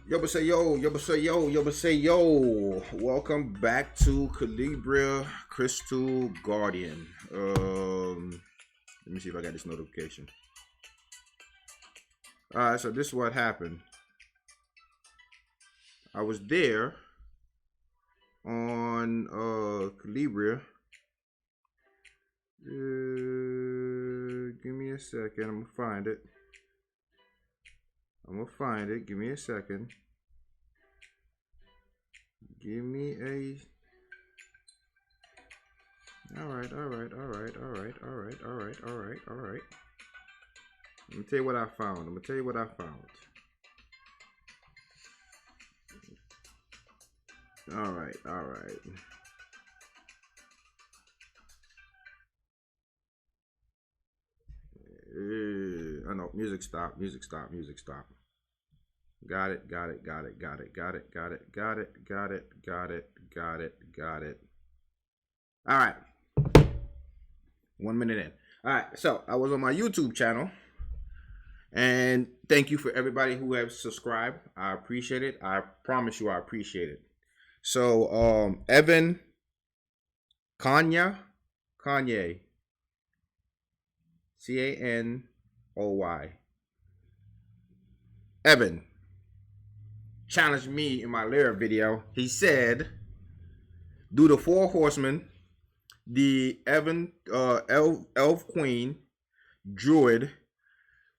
Yo, but say yo, yo, but say yo, yo, but say yo. Welcome back to Calibria Crystal Guardian. Let me see if I got this notification. Alright, so this is what happened. I was there on Calibria. Give me a second, I'm gonna find it. Give me a second. Give me a. Alright. Let me tell you what I found. Alright. I know, music stop. Got it. All right. 1 minute in. All right. So I was on my YouTube channel, and thank you for everybody who has subscribed. I appreciate it. I promise you, I appreciate it. So, Evan, Kanye, Canoy, Evan challenged me in my Lair video. He said, do the 4 horsemen, the Evan, Elf Queen, Druid,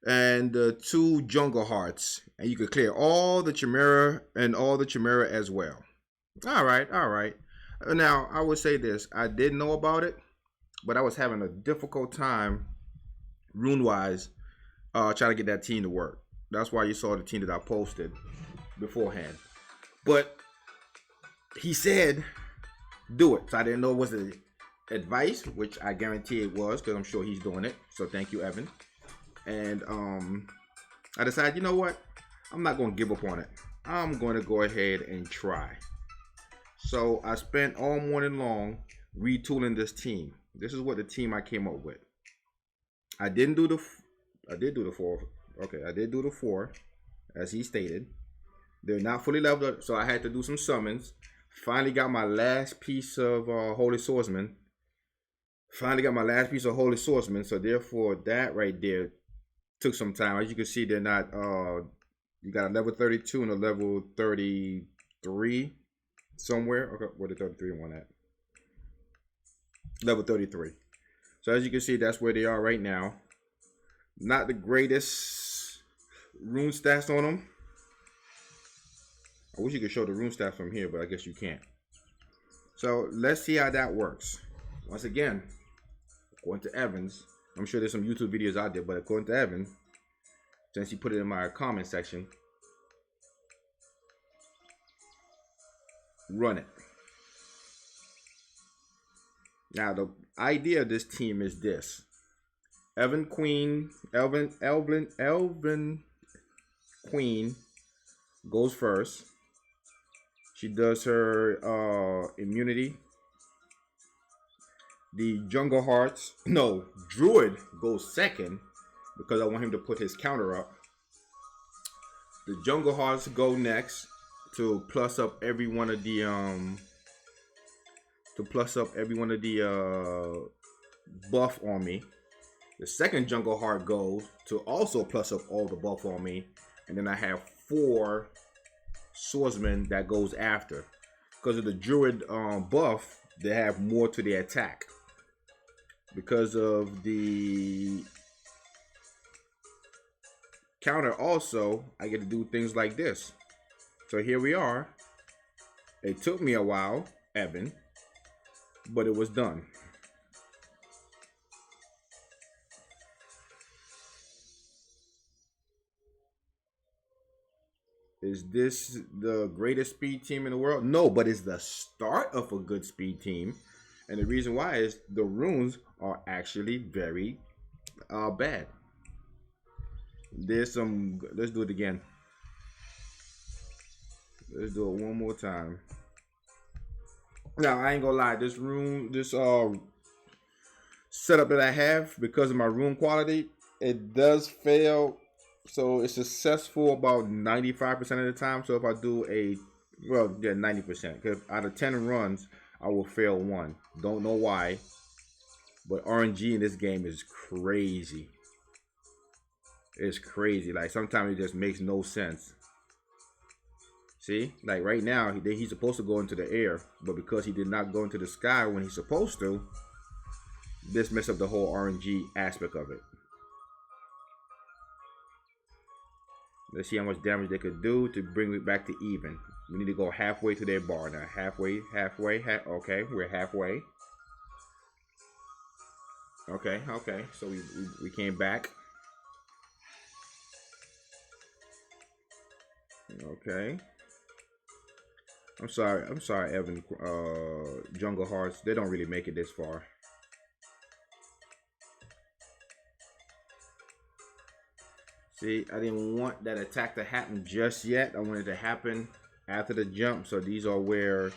and the 2 Jungle Hearts. And you could clear all the Chimera and all the Chimera as well. All right. Now, I would say this. I did know about it, but I was having a difficult time, rune-wise, trying to get that team to work. That's why you saw the team that I posted beforehand. But he said, do it. So I didn't know it was the advice, which I guarantee it was, because I'm sure he's doing it. So thank you, Evan. And I decided, you know what? I'm not going to give up on it. I'm going to go ahead and try. So I spent all morning long retooling this team. This is what the team I came up with. I did do the 4. Okay, I did do the 4, as he stated. They're not fully leveled up, so I had to do some summons. Finally got my last piece of Holy Swordsman. So therefore, that right there took some time. As you can see, they're not. You got a level 32 and a level 33 somewhere. Okay, where the 33 one at? Level 33. So as you can see, that's where they are right now. Not the greatest rune stats on them. I wish you could show the rune stats from here, but I guess you can't. So let's see how that works. Once again, according to Evans, I'm sure there's some YouTube videos out there, but according to Evans, since he put it in my comment section, run it. Now the idea of this team is this. Elven Queen goes first. She does her immunity. The Jungle Hearts, no, Druid goes second because I want him to put his counter up. The Jungle Hearts go next to plus up every one of the buff on me. The second Jungle Heart goes to also plus up all the buff on me, and then I have 4 swordsmen that goes after. Because of the Druid buff, they have more to the attack. Because of the counter also, I get to do things like this. So here we are. It took me a while, Evan, but it was done. Is this the greatest speed team in the world? No, but it's the start of a good speed team. And the reason why is the runes are actually very bad. There's some, let's do it again. Let's do it one more time. Now, I ain't gonna lie, this setup that I have, because of my rune quality, it does fail So it's successful about 95% of the time. So if I do a, well, yeah, 90%. Because out of 10 runs, I will fail one. Don't know why. But RNG in this game is crazy. It's crazy. Like sometimes it just makes no sense. See, like right now, he's supposed to go into the air, but because he did not go into the sky when he's supposed to, this messed up the whole RNG aspect of it. Let's see how much damage they could do to bring it back to even. We need to go halfway to their bar now. Halfway. Okay, we're halfway. Okay. So we came back. Okay. I'm sorry, Evan. Jungle Hearts. They don't really make it this far. See, I didn't want that attack to happen just yet. I wanted it to happen after the jump. So these are where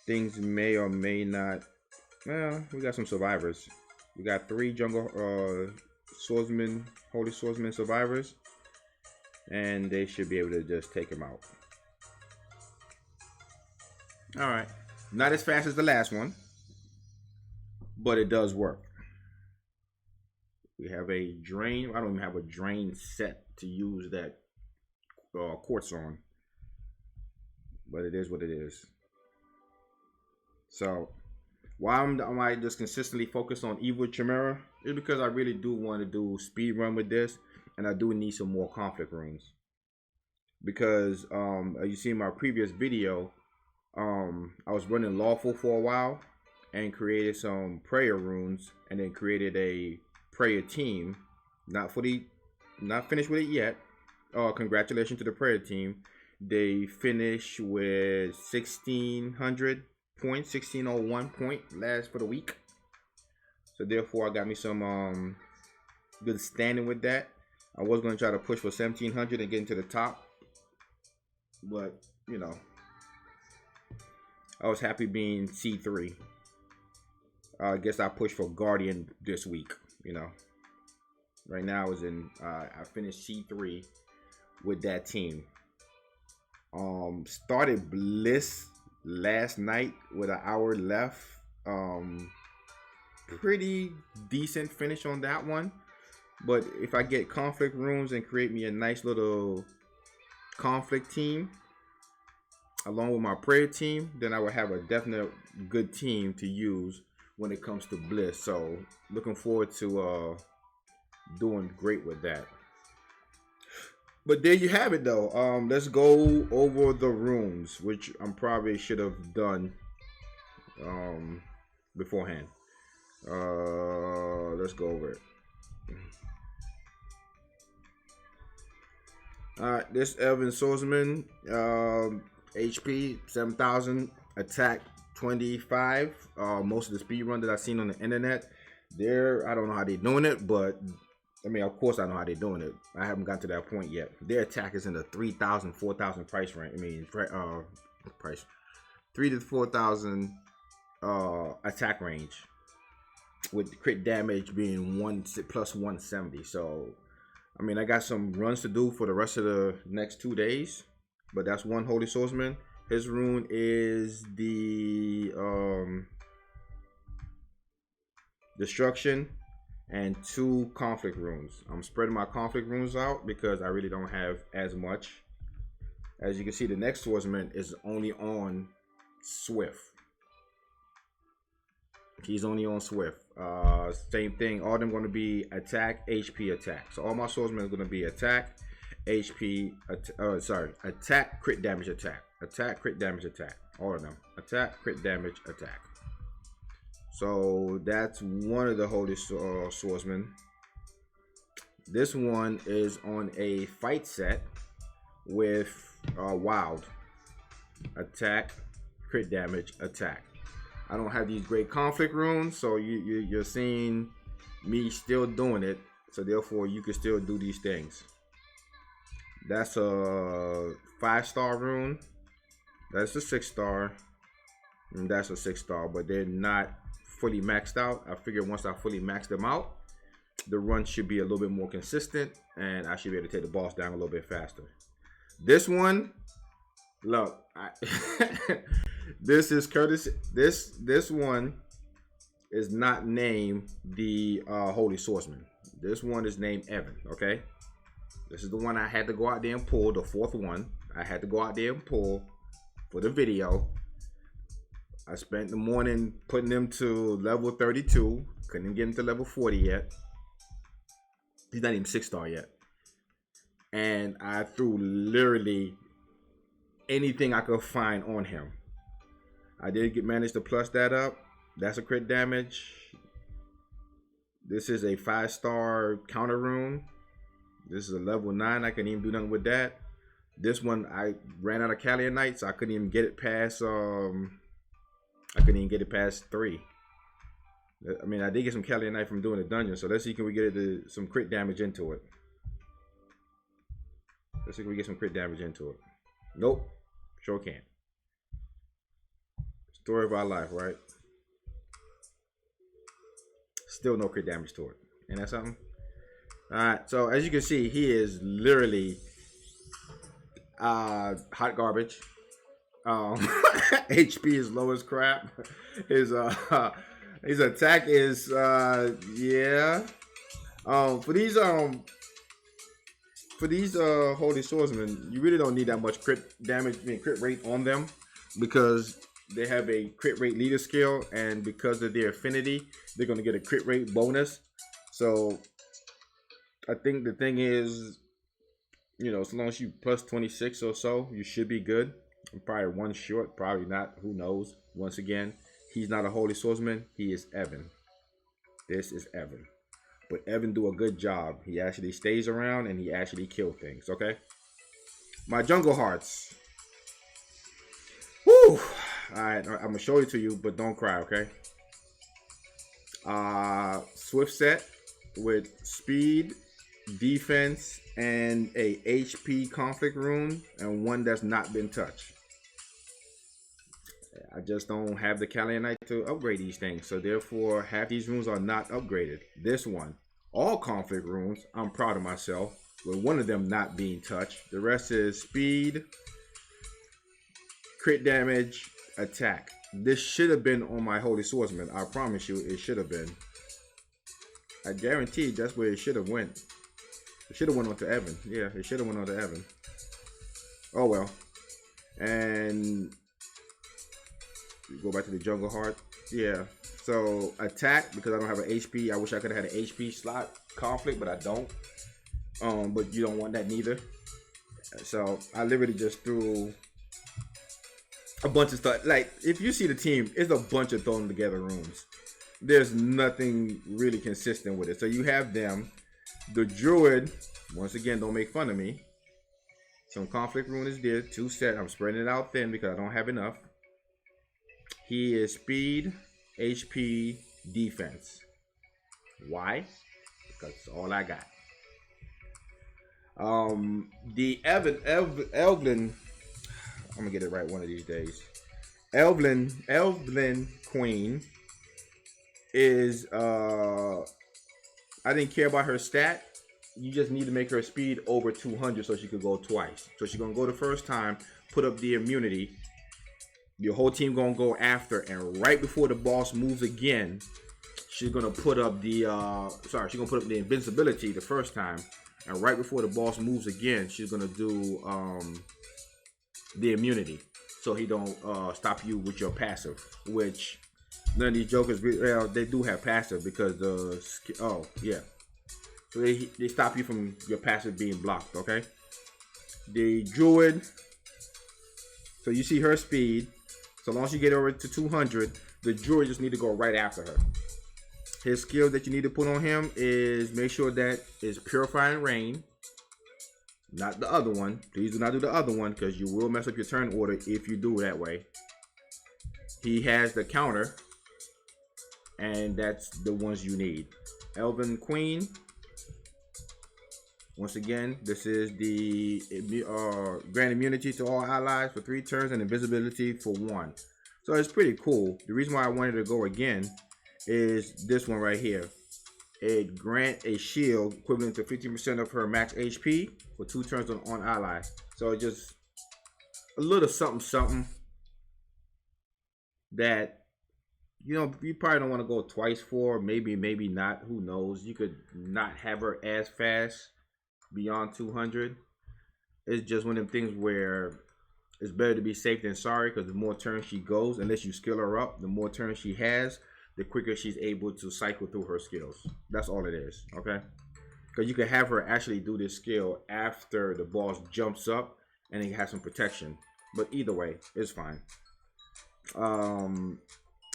things may or may not. Well, we got some survivors. We got 3 jungle swordsmen, holy swordsmen survivors, and they should be able to just take him out. All right, not as fast as the last one, but it does work. We have a drain. I don't even have a drain set to use that quartz on, but it is what it is. So why am I just consistently focused on Evil Chimera is because I really do want to do speed run with this, and I do need some more conflict runes. Because as you see in my previous video, I was running lawful for a while and created some prayer runes, and then created a prayer team. Not finished with it yet. Congratulations to the prayer team. They finished with 1600 points, 1601 point last for the week. So therefore I got me some good standing with that. I was going to try to push for 1700 and get into the top, but you know, I was happy being C3. I guess I pushed for Guardian this week, you know. Right now I was in I finished C3 with that team. Started Bliss last night with an hour left. Pretty decent finish on that one. But if I get conflict runes and create me a nice little conflict team along with my prayer team, then I will have a definite good team to use when it comes to Bliss. So looking forward to doing great with that. But there you have it though. Let's go over the runes, which I probably should have done beforehand. Let's go over it. Alright, this Elven Swordsman, HP 7000, attack 25. Most of the speed run that I've seen on the internet, I don't know how they're doing it, but I mean, of course I know how they're doing it. I haven't got to that point yet. Their attack is in the 3,000, 4,000 price range. I mean, price 3,000 to 4,000 attack range, with crit damage being plus 170. So, I mean, I got some runs to do for the rest of the next 2 days, but that's one Holy Swordsman. His rune is the Destruction and 2 conflict runes. I'm spreading my conflict runes out because I really don't have as much. As you can see, the next swordsman is only on Swift. He's only on Swift. Same thing. All of them going to be attack, HP, attack. So all my swordsmen are going to be attack, HP, attack, crit damage, attack. Attack, crit damage, attack. All of them. Attack, crit damage, attack. So that's one of the Holy Swordsmen. This one is on a fight set with Wild. Attack, crit damage, attack. I don't have these great conflict runes, so you're seeing me still doing it. So therefore, you can still do these things. That's a 5-star rune. That's a 6-star. And that's a 6-star, but they're not fully maxed out. I figure once I fully max them out, the run should be a little bit more consistent, and I should be able to take the boss down a little bit faster. This one, look, this is Curtis. This one is not named the Holy Swordsman. This one is named Evan. Okay, this is the one I had to go out there and pull. The fourth one I had to go out there and pull for the video. I spent the morning putting them to level 32. Couldn't even get him to level 40 yet. He's not even 6-star yet. And I threw literally anything I could find on him. I did manage to plus that up. That's a crit damage. This is a 5-star counter rune. This is a level 9. I couldn't even do nothing with that. This one I ran out of Calibria Knights, so I couldn't even get it past I couldn't even get it past 3. I mean, I did get some Calibria Knight from doing the dungeon, so let's see can we get some crit damage into it. Let's see if we get some crit damage into it. Nope, sure can't. Story of our life, right? Still no crit damage to it. Ain't that something? Alright, so as you can see, he is literally hot garbage. HP is low as crap. His attack is yeah. For these Holy Swordsmen, you really don't need that much crit damage, crit rate on them, because they have a crit rate leader skill, and because of their affinity, they're gonna get a crit rate bonus. So I think the thing is, you know, as long as you plus 26 or so, you should be good. I'm probably one short, probably not, who knows. Once again, he's not a Holy Swordsman, he is Evan. This is Evan. But Evan do a good job. He actually stays around and he actually kills things, okay? My Jungle Hearts. Woo! Alright, I'm gonna show it to you, but don't cry, okay? Swift set with speed, defense, and a HP conflict rune, and one that's not been touched. I just don't have the Calibria Knight to upgrade these things, so therefore half these runes are not upgraded. This one, all conflict runes, I'm proud of myself, with one of them not being touched. The rest is speed, crit damage, attack. This should have been on my Holy Swordsman. I promise you, it should have been. I guarantee that's where it should have went. It should have went on to Evan. Yeah, it should have went on to Evan. Oh well. And go back to the Jungle Heart. Yeah. So attack, because I don't have an HP. I wish I could have had an HP slot conflict, but I don't. But you don't want that neither. So I literally just threw a bunch of stuff. Like, if you see the team, it's a bunch of thrown together runes. There's nothing really consistent with it. So you have them. The Druid, once again, don't make fun of me. Some conflict rune is there. 2 set. I'm spreading it out thin because I don't have enough. He is speed, HP, defense. Why? Because that's all I got. The Elven, I'm gonna get it right one of these days. Elven Queen is I didn't care about her stat. You just need to make her speed over 200 so she could go twice. So she's gonna go the first time, put up the immunity. Your whole team gonna go after, and right before the boss moves again, she's gonna put up the she's gonna put up the invincibility the first time, and right before the boss moves again, she's gonna do the immunity, so he don't stop you with your passive. Which none of these jokers, well, they do have passive because so they stop you from your passive being blocked. Okay, the Druid. So you see her speed. So long as you get over to 200, the Druid just need to go right after her. His skill that you need to put on him is make sure that is Purifying Rain. Not the other one. Please do not do the other one, because you will mess up your turn order if you do that way. He has the counter, and that's the ones you need. Elven Queen. Once again, this is the grant immunity to all allies for 3 turns and invisibility for 1. So it's pretty cool. The reason why I wanted to go again is this one right here. it grant a shield equivalent to 15% of her max HP for 2 turns on ally. So just a little something that, you know, you probably don't want to go twice for. Maybe not. Who knows? You could not have her as fast beyond 200. It's just one of them things where it's better to be safe than sorry, because the more turns she goes, unless you skill her up, the more turns she has, the quicker she's able to cycle through her skills. That's all it is, okay? Because you can have her actually do this skill after the boss jumps up and it has some protection. But either way, it's fine.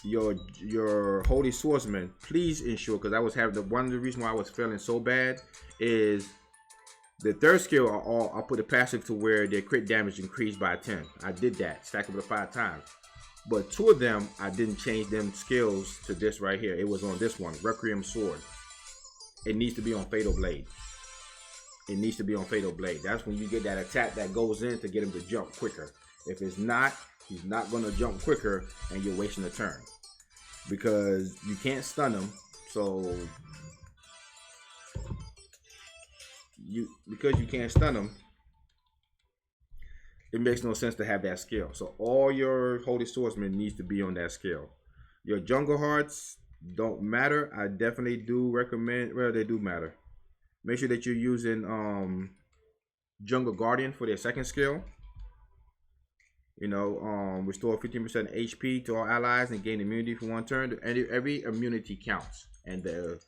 Your Holy Swordsman, please ensure, because I was having one of the reasons why I was feeling so bad is the third skill. I'll put a passive to where their crit damage increased by 10. I did that, stack up to 5 times. But 2 of them, I didn't change them skills to this right here. It was on this one, Requiem Sword. It needs to be on Fatal Blade. It needs to be on Fatal Blade. That's when you get that attack that goes in to get him to jump quicker. If it's not, he's not going to jump quicker and you're wasting a turn. Because you can't stun him. So, because you can't stun him, it makes no sense to have that skill. So all your Holy Swordsmen needs to be on that skill. Your Jungle Hearts don't matter. I definitely do recommend, well, they do matter. Make sure that you're using Jungle Guardian for their second skill. You know, restore 15% HP to all allies and gain immunity for 1 turn. Every immunity counts. And the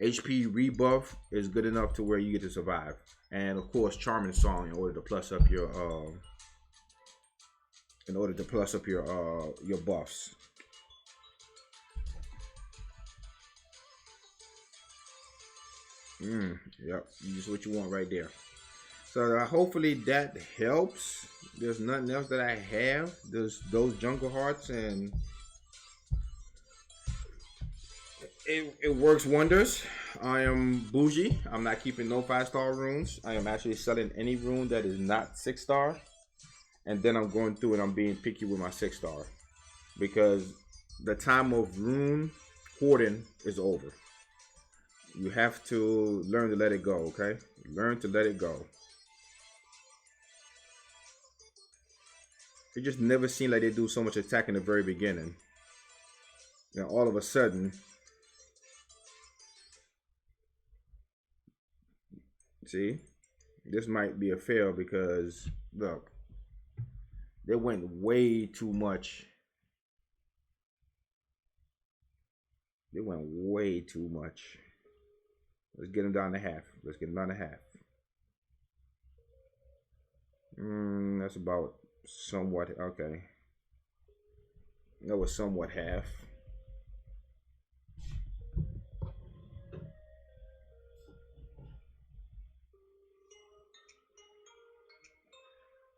HP rebuff is good enough to where you get to survive. And of course, Charming Song in order to plus up your your buffs. Yep, this is what you want right there. So hopefully that helps. There's nothing else that I have. There's those Jungle Hearts, and it works wonders. I am bougie. I'm not keeping no 5-star runes. I am actually selling any rune that is not 6-star. And then I'm going through and I'm being picky with my 6-star. Because the time of rune hoarding is over. You have to learn to let it go, okay? Learn to let it go. It just never seemed like they do so much attack in the very beginning. Now all of a sudden, see, this might be a fail because look, they went way too much. They went way too much. Let's get them down to half. Let's get them down to half. That's about somewhat okay. That was somewhat half.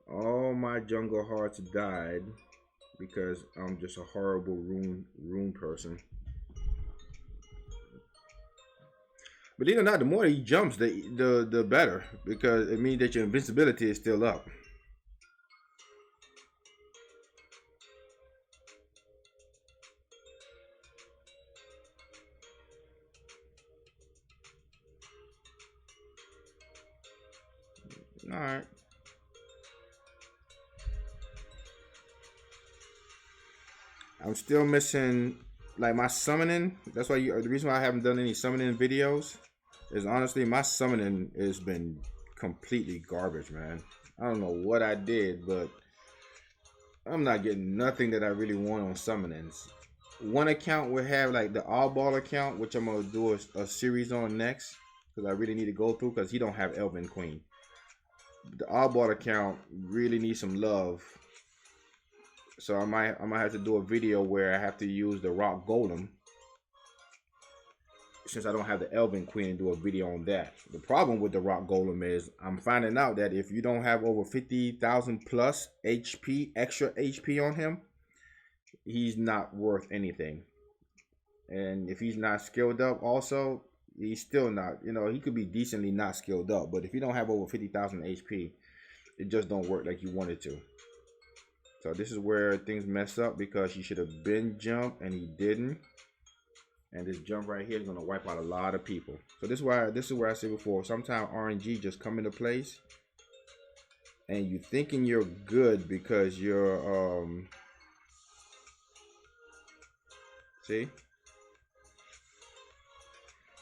All my Jungle Hearts died because I'm just a horrible rune person. Believe it or not, the more he jumps, the better, because it means that your invincibility is still up. All right. I'm still missing like my summoning. That's why the reason why I haven't done any summoning videos is honestly my summoning has been completely garbage, man. I don't know what I did, but I'm not getting nothing that I really want on summonings. One account will have like the oddball account, which I'm gonna do a series on next because I really need to go through because he don't have Elven Queen. The oddball account really needs some love. So I might have to do a video where I have to use the Rock Golem, since I don't have the Elven Queen, and do a video on that. The problem with the Rock Golem is I'm finding out that if you don't have over 50,000 plus HP, extra HP on him, he's not worth anything. And if he's not skilled up also, he's still not, you know, he could be decently not skilled up, but if you don't have over 50,000 HP, it just don't work like you want it to. So this is where things mess up because he should have been jumped and he didn't. And this jump right here is gonna wipe out a lot of people. So this is where I said before, sometimes RNG just come into place and you thinking you're good because you're see?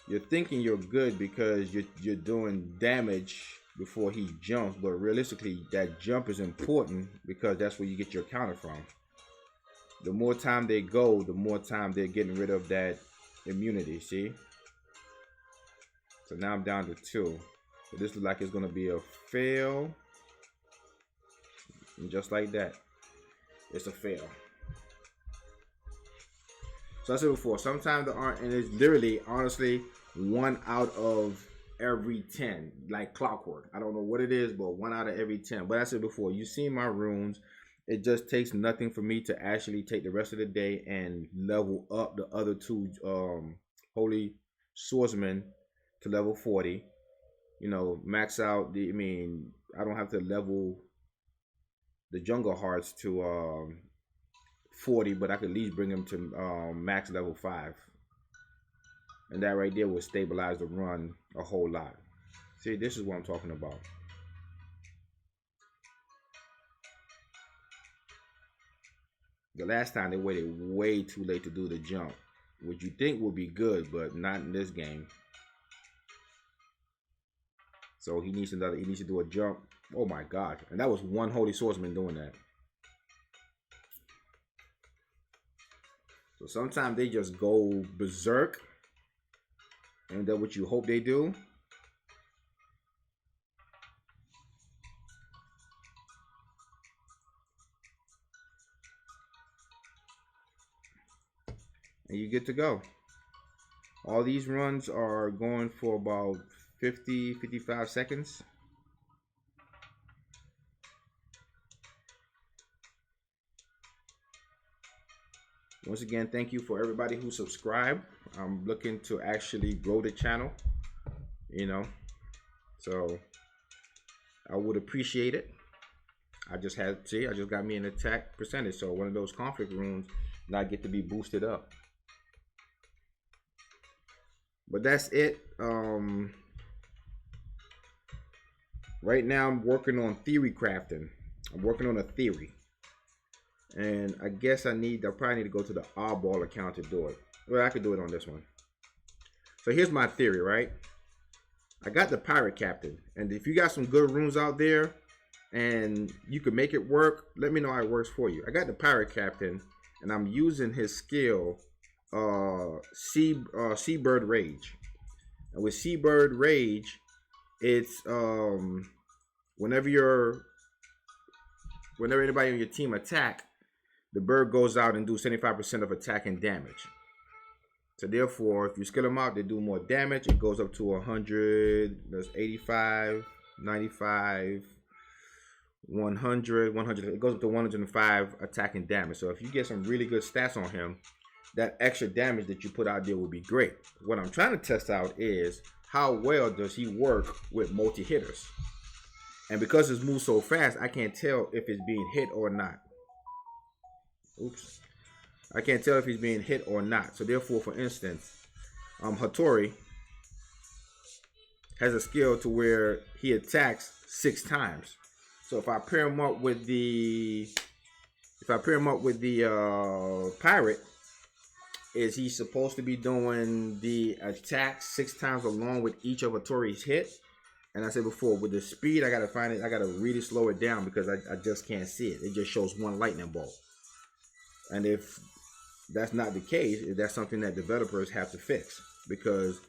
You're thinking you're good because you're doing damage before he jumps, but realistically that jump is important because that's where you get your counter from. The more time they go, the more time they're getting rid of that immunity, see? So now I'm down to 2. So this looks like it's gonna be a fail. And just like that, it's a fail. So I said before, sometimes there aren't, and it's literally, honestly, 1 out of every 10, like clockwork. I don't know what it is, but 1 out of every 10. But I said before, you see my runes. It just takes nothing for me to actually take the rest of the day and level up the other 2 holy swordsmen to level 40. You know, max out the. I mean, I don't have to level the jungle hearts to 40, but I could at least bring them to max level 5. And that right there will stabilize the run a whole lot. See, this is what I'm talking about. The last time they waited way too late to do the jump, which you think would be good, but not in this game. So he needs to do a jump. Oh my God. And that was 1 holy swordsman doing that. So sometimes they just go berserk. And that's what you hope they do. And you get to go. All these runs are going for about 55 seconds. Once again, thank you for everybody who subscribed. I'm looking to actually grow the channel, you know, so I would appreciate it. I just got me an attack percentage, so one of those conflict runes, and I get to be boosted up. But that's it. Right now I'm working on theory crafting. I'm working on a theory. And I guess I probably need to go to the oddball account to do it. Well, I could do it on this one. So here's my theory, right? I got the pirate captain. And if you got some good runes out there and you can make it work, let me know how it works for you. I got the pirate captain and I'm using his skill, Seabird Rage. And with Seabird Rage, it's whenever anybody on your team attack, the bird goes out and do 75% of attack and damage. So therefore, if you skill them out, they do more damage. It goes up to 100, there's 85, 95, 100, 100. It goes up to 105 attack and damage. So if you get some really good stats on him, that extra damage that you put out there will be great. What I'm trying to test out is how well does he work with multi-hitters. And because it's moved so fast, I can't tell if it's being hit or not. Oops. I can't tell if he's being hit or not. So therefore, for instance, Hattori has a skill to where he attacks 6 times. So if I pair him up with the pirate, is he supposed to be doing the attack 6 times along with each of Hattori's hit? And I said before, with the speed, I gotta find it. I gotta really slow it down because I just can't see it. It just shows 1 lightning bolt. And if that's not the case, that's something that developers have to fix. Because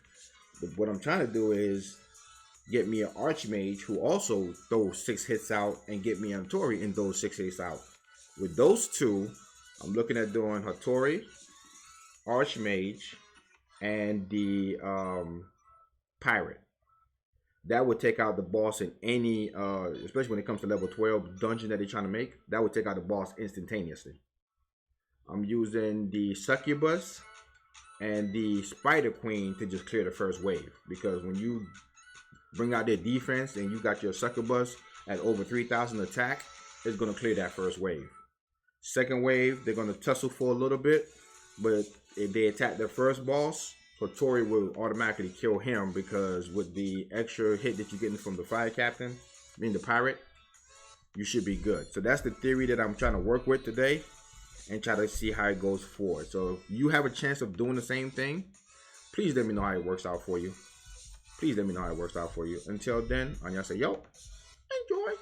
what I'm trying to do is get me an Archmage who also throws 6 hits out and get me Hattori and those 6 hits out. With those 2, I'm looking at doing Hattori, Archmage, and the pirate. That would take out the boss in any, especially when it comes to level 12 dungeon that they're trying to make. That would take out the boss instantaneously. I'm using the Succubus and the Spider Queen to just clear the first wave. Because when you bring out their defense and you got your Succubus at over 3,000 attack, it's going to clear that first wave. Second wave, they're going to tussle for a little bit. But if they attack the first boss, Tori will automatically kill him, because with the extra hit that you're getting from the fire captain, I mean the pirate, you should be good. So that's the theory that I'm trying to work with today and try to see how it goes forward. So if you have a chance of doing the same thing, please let me know how it works out for you. Please let me know how it works out for you. Until then, Anya say, yo, enjoy.